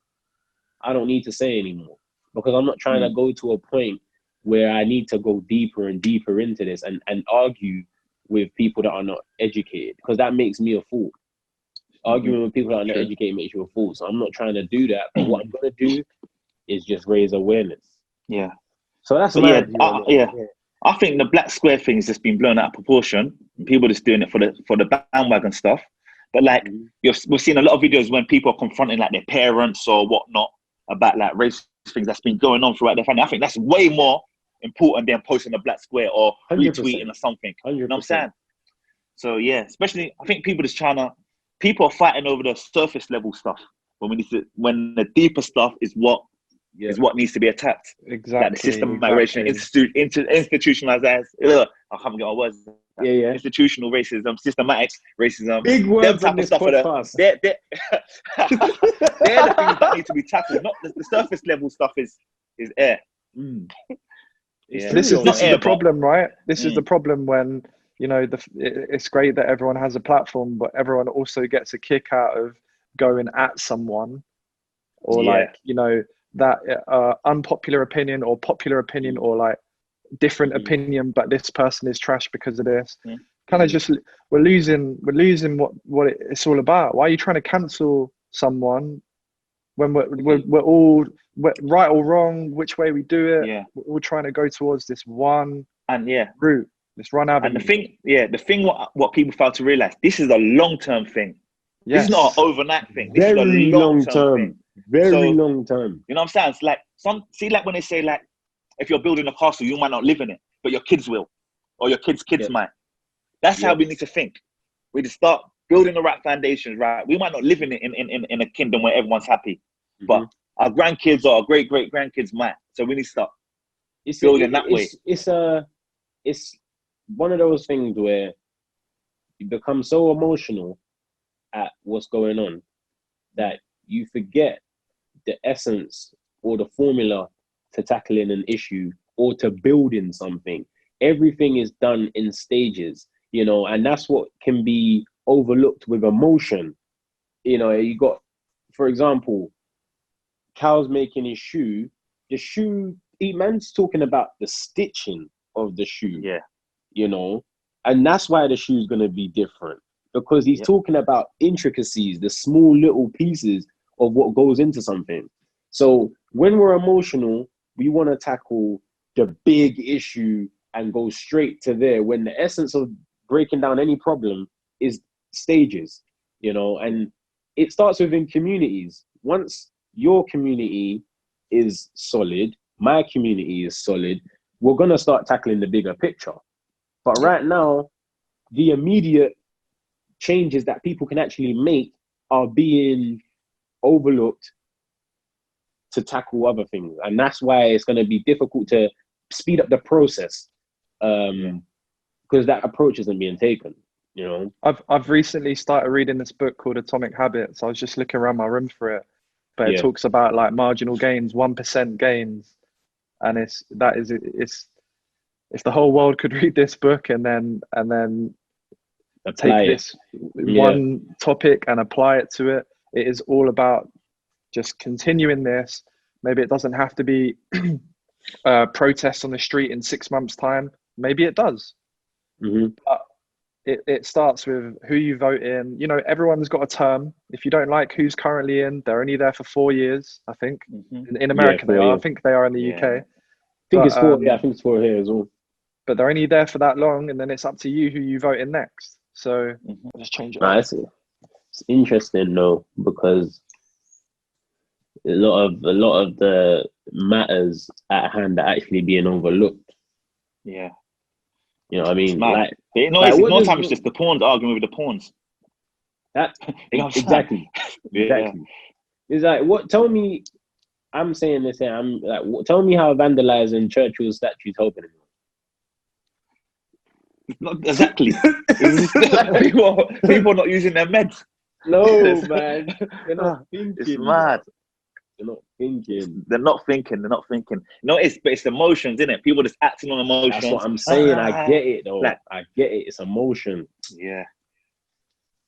I don't need to say anymore, because I'm not trying to go to a point where I need to go deeper and deeper into this and argue with people that are not educated, because that makes me a fool. Arguing with people that are not educated makes you a fool. So I'm not trying to do that. But what I'm going to do is just raise awareness. Yeah. So that's I think the black square thing has just been blown out of proportion. People are just doing it for the bandwagon stuff. But like we've seen a lot of videos when people are confronting like their parents or whatnot about like race things that's been going on throughout their family. I think that's way more important than posting a black square or 100%. retweeting or something. 100%. You know what I'm saying? So yeah, especially I think people are fighting over the surface level stuff when the deeper stuff is what needs to be attacked. Exactly. Like the systematic institutionalized as I can't get my words. Institutional racism, systematic racism. Big words on this podcast. They're the things that need to be tackled. Not the surface level stuff is air. This is the problem, right? This is the problem when, you know, it's great that everyone has a platform, but everyone also gets a kick out of going at someone, or like, you know, that unpopular opinion or popular opinion, or like different opinion, but this person is trash because of this. Kind of just we're losing what it's all about. Why are you trying to cancel someone when we're all right or wrong, which way we do it? We're all trying to go towards this one route. This run avenue. And the thing what people fail to realize, this is a long-term thing. This is not an overnight thing. This is a long-term thing. Very long term. You know what I'm saying? It's like like when they say like, if you're building a castle, you might not live in it, but your kids will, or your kids' might. That's how we need to think. We need to start building the right foundations, right? We might not live in it in a kingdom where everyone's happy, but our grandkids or our great grandkids might. So we need to start building that way. It's one of those things where you become so emotional at what's going on that you forget the essence or the formula to tackling an issue or to building something. Everything is done in stages, you know, and that's what can be overlooked with emotion. You know, you got, for example, Cal's making his shoe. The shoe, man's talking about the stitching of the shoe. You know, and that's why the shoe's gonna be different, because he's talking about intricacies, the small little pieces of what goes into something. So when we're emotional, we want to tackle the big issue and go straight to there, when the essence of breaking down any problem is stages, you know, and it starts within communities. Once your community is solid, my community is solid, we're going to start tackling the bigger picture. But right now, the immediate changes that people can actually make are being overlooked to tackle other things. And that's why it's going to be difficult to speed up the process, because that approach isn't being taken, you know. I've recently started reading this book called Atomic Habits. I was just looking around my room for it, but it talks about like marginal gains, 1% gains. And it's if the whole world could read this book and then take this one topic and apply it to it, it is all about just continuing this. Maybe it doesn't have to be protests on the street in 6 months' time. Maybe it does. But it starts with who you vote in. You know, everyone's got a term. If you don't like who's currently in, they're only there for 4 years, I think. In America, they are. I think they are in the UK. I think it's 4. I think it's 4 here as well. But they're only there for that long, and then it's up to you who you vote in next. So just change it. It's interesting though, because a lot of the matters at hand are actually being overlooked. Yeah. You know what I mean? Like, it's just the pawns arguing with the pawns. That exactly. Exactly. It's like, what? Tell me. I'm saying this here. I'm like, tell me how vandalizing Churchill's statues helping him. Not exactly. Like people are not using their meds. No, man. They're not thinking. It's mad. They're not thinking. They're not thinking. No, it's emotions, isn't it? People just acting on emotions. That's what I'm saying. I get it though. Like, I get it. It's emotion. Yeah.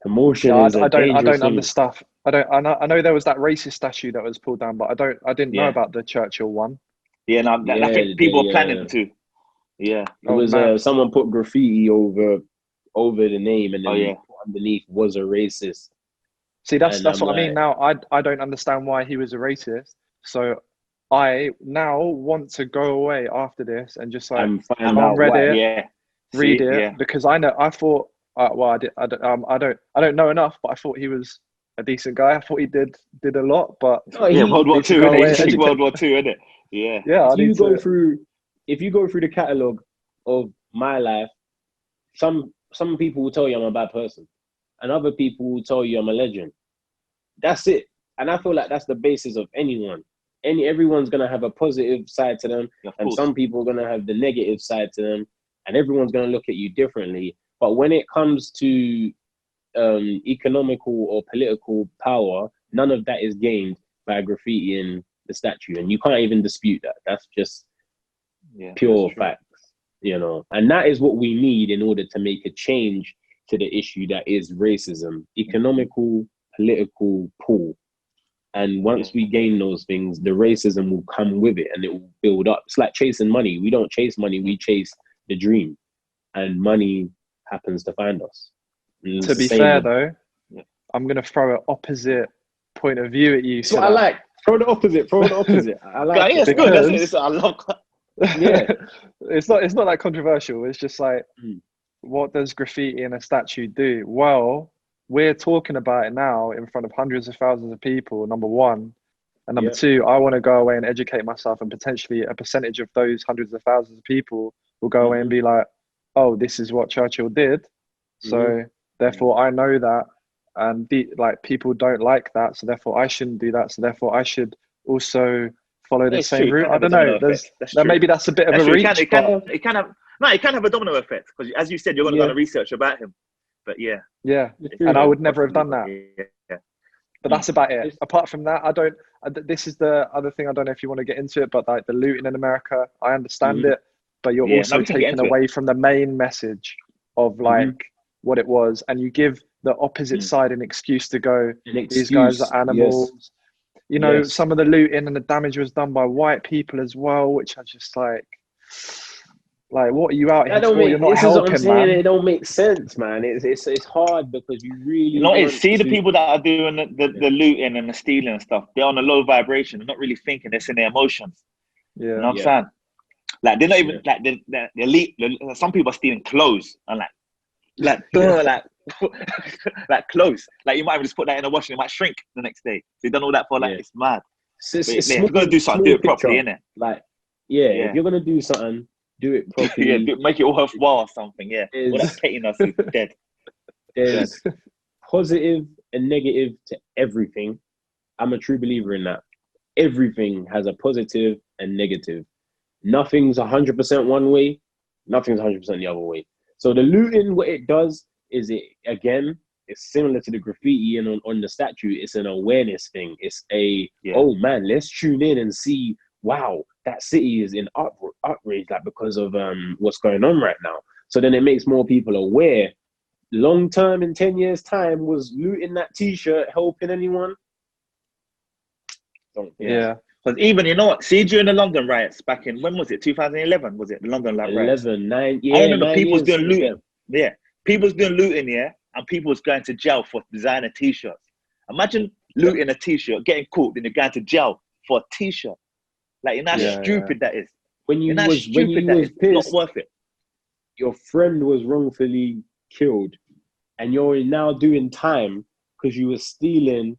Emotion is a I don't thing. understand. I know there was that racist statue that was pulled down, but I didn't know about the Churchill one. Yeah, no, I think people are planning to. Yeah. It was someone put graffiti over the name, and then underneath was a racist. See, that's what I mean. Now I don't understand why he was a racist. So I now want to go away after this and just like find out Reddit, read it, because I thought I don't know enough, but I thought he was a decent guy. I thought he did a lot, but World War II, World War II, isn't it? Yeah. Yeah. If you go through the catalogue of my life, some people will tell you I'm a bad person, and other people will tell you I'm a legend. That's it. And I feel like that's the basis of anyone. Everyone's gonna have a positive side to them, and some people are gonna have the negative side to them, and everyone's gonna look at you differently. But when it comes to economical or political power, none of that is gained by graffitiing the statue, and you can't even dispute that. That's just pure facts, you know. And that is what we need in order to make a change to the issue that is racism, economical, political pull. And once we gain those things, the racism will come with it, and it will build up. It's like chasing money. We don't chase money, we chase the dream, and money happens to find us. To be fair though, I'm going to throw an opposite point of view at you. So I like, throw the opposite. I like it. It's good. That's it. I love that. It's not that controversial. It's just like, what does graffiti in a statue do? Well, we're talking about it now in front of hundreds of thousands of people, number one. And number two, I want to go away and educate myself, and potentially a percentage of those hundreds of thousands of people will go away and be like, oh, this is what Churchill did. So therefore I know that, and people don't like that, so therefore I shouldn't do that, so therefore I should also follow the same route. I don't know. Maybe that's a bit of a reach. It can have a domino effect, because as you said, you're going to research about him. But and I would never have done that. But that's about it. Apart from that, this is the other thing. I don't know if you want to get into it, but like the looting in America, I understand it, but you're also taking away from the main message of like what it was, and you give the opposite side an excuse to go, these guys are animals. You know, some of the looting and the damage was done by white people as well, which I just like, what are you out here for? You're not helping, man. It don't make sense, man. It's hard, because you really see the people that are doing the looting and the stealing and stuff. They're on a low vibration. They're not really thinking. They're in their emotions. You know what I'm saying? Like, they're not even like the elite. Some people are stealing clothes and like clothes. Like, you might just put that in a wash and it might shrink the next day. So you've done all that for it's mad. If you're gonna do something, do it properly, innit? Like, if you're gonna do something, do it properly. Make it worthwhile or something. All that pettiness is dead. There's positive and negative to everything. I'm a true believer in that. Everything has a positive and negative. Nothing's 100% one way. Nothing's 100% the other way. So the looting, what it does is it's similar to the graffiti and on the statue. It's an awareness thing. It's oh man, let's tune in and see, wow, that city is in outrage, like because of what's going on right now. So then it makes more people aware. Long term, in 10 years' time, was looting that T-shirt helping anyone? Don't care. Yeah. Because even, you know what, see, during the London riots back in, when was it, 2011, was it, the London riots? 9 I remember 9 people was years doing since looting. then. Yeah, people was doing looting, yeah, and people was going to jail for designer T-shirts. Imagine looting a T-shirt, getting caught, then you're going to jail for a T-shirt. Like, you know how stupid that is. When you was not pissed, worth it. your friend was wrongfully killed, and you're now doing time because you were stealing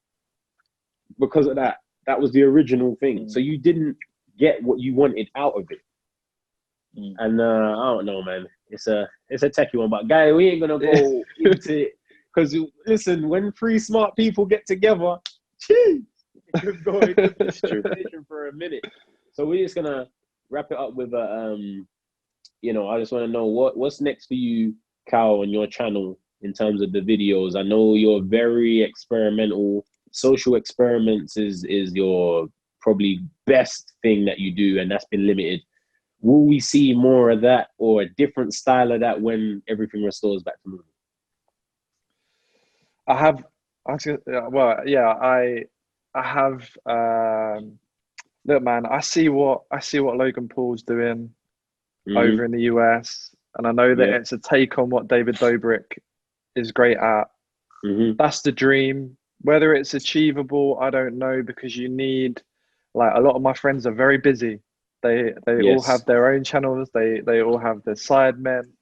because of that. That was the original thing. So you didn't get what you wanted out of it. And I don't know, man. It's a techie one, but guy, we ain't gonna go into it because listen, when three smart people get together, it could go into this conversation for a minute. So we're just gonna wrap it up with you know, I just want to know what's next for you, Cal, on your channel in terms of the videos. I know you're very experimental. Social experiments is your probably best thing that you do, and that's been limited. Will we see more of that or a different style of that when everything restores back to normal? I have look, man, I see what Logan Paul's doing over in the US, and I know that it's a take on what David Dobrik is great at. That's the dream. Whether it's achievable, I don't know, because you need, like, a lot of my friends are very busy. They all have their own channels. They all have their side men.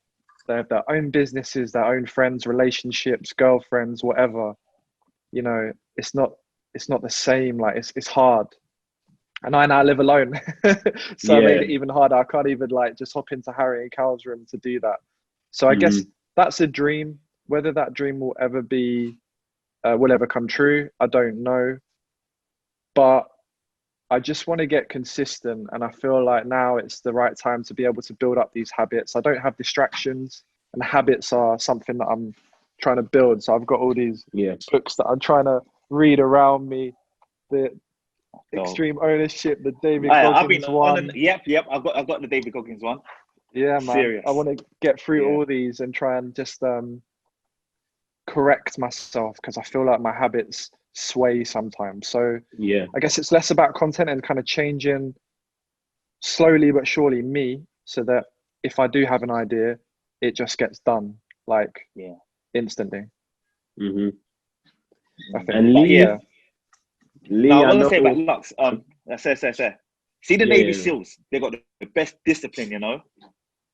They have their own businesses, their own friends, relationships, girlfriends, whatever. You know, it's not the same. Like, it's hard. And I now live alone. So I made it even harder. I can't even, like, just hop into Harry and Cal's room to do that. So I guess that's a dream. Whether that dream will ever come true, I don't know. But I just want to get consistent, and I feel like now it's the right time to be able to build up these habits. I don't have distractions, and habits are something that I'm trying to build. So I've got all these books that I'm trying to read around me. The Extreme Ownership, the David Goggins one. Yep. I've got the David Goggins one. Yeah, man. Serious. I want to get through all these and try and just correct myself, because I feel like my habits sway sometimes. So I guess it's less about content and kind of changing slowly but surely me, so that if I do have an idea, it just gets done, like, instantly. I think. And Lee, no, I want to say about Lux. Say. See the Navy SEALs, they got the best discipline, you know.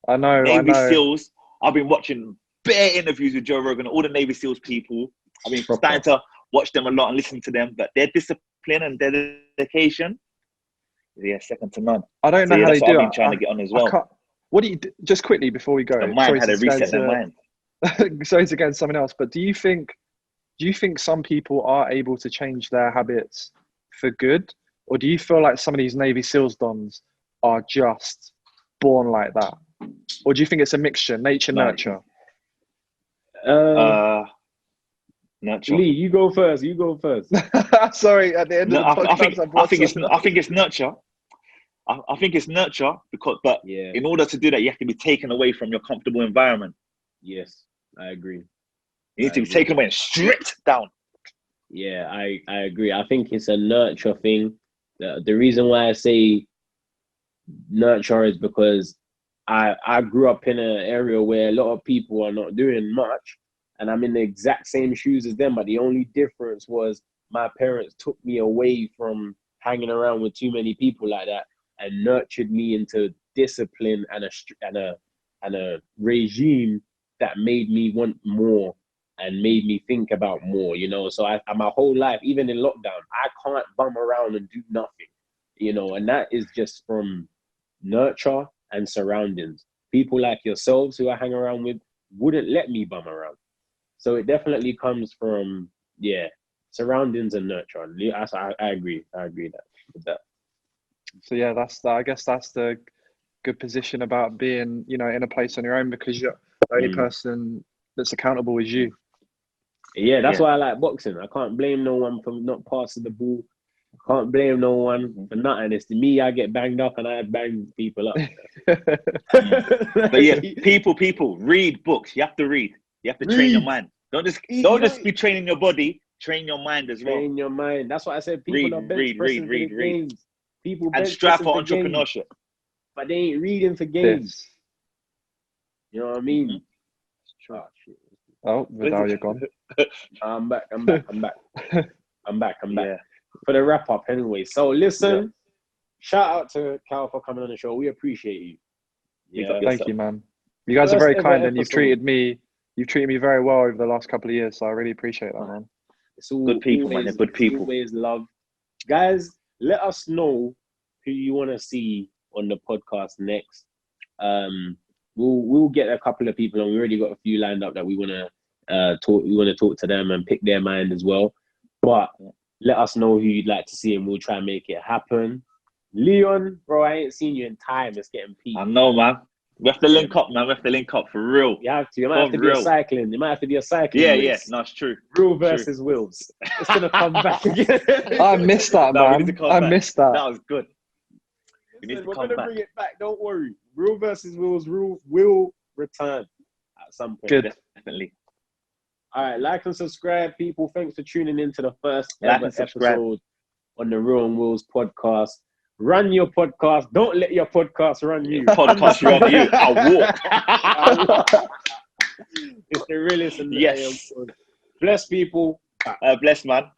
I know. Navy SEALs. I've been watching bare interviews with Joe Rogan, all the Navy SEALs people. I've been starting to watch them a lot and listen to them, but their discipline and their dedication, second to none. I don't know how they do it. I've been trying to get on as well. What do you do, just quickly before we go? The mind had to reset their mind. Sorry to go into something else, but do you think some people are able to change their habits for good, or do you feel like some of these Navy SEALs dons are just born like that, or do you think it's a mixture, nurture? Nurture. Lee, you go first. Sorry, at the end of the podcast, I think it's nurture. I think it's nurture but in order to do that, you have to be taken away from your comfortable environment. Yes, I agree. You need to be taken away and stripped down. Yeah, I agree. I think it's a nurture thing. The reason why I say nurture is because I grew up in an area where a lot of people are not doing much, and I'm in the exact same shoes as them, but the only difference was my parents took me away from hanging around with too many people like that and nurtured me into discipline and a regime that made me want more and made me think about more, you know. So my whole life, even in lockdown, I can't bum around and do nothing, you know, and that is just from nurture and surroundings. People like yourselves who I hang around with wouldn't let me bum around. So it definitely comes from, surroundings and nurture. I agree with that. So I guess that's the good position about being, you know, in a place on your own, because you're the only person that's accountable is you. Yeah, that's why I like boxing. I can't blame no one for not passing the ball. Can't blame no one for nothing. It's me. I get banged up and I bang people up. But yeah, people read books. You have to read. You have to train your mind. Don't just be training your body. Train your mind as well. Train your mind. That's what I said. People are bench pressing for the games. People and strive for entrepreneurship, but they ain't reading for games. You know what I mean? Mm-hmm. Oh, shit. Oh, now you're gone. I'm back. Yeah. For the wrap up, anyway. So listen, shout out to Cal for coming on the show. We appreciate you. Yeah, thank you, man. You guys are very kind, and you've treated me very well over the last couple of years. So I really appreciate that, man. It's all, good people, man. They're good people. Always love, guys. Let us know who you want to see on the podcast next. We'll get a couple of people, and we already got a few lined up that we want to talk. We want to talk to them and pick their mind as well. But let us know who you'd like to see, and we'll try and make it happen. Leon, bro, I ain't seen you in time. It's getting peak. I know, man. We have to link up, man. We have to link up for real. You have to. It might have to be a cycling. It might have to be a cycling. Yeah, race. yeah. No, it's true. RIL versus WILLS. It's gonna come back again. I missed that, man. I missed that. That was good. We're gonna bring it back. Don't worry. RIL versus WILLS. RIL will return at some point. Good. Definitely. All right, like and subscribe, people. Thanks for tuning in to the first ever episode on the RIL and WILLS podcast. Run your podcast. Don't let your podcast run you. Podcast run you. I'll walk. It's the realest. Yes. Bless people. Bless, man.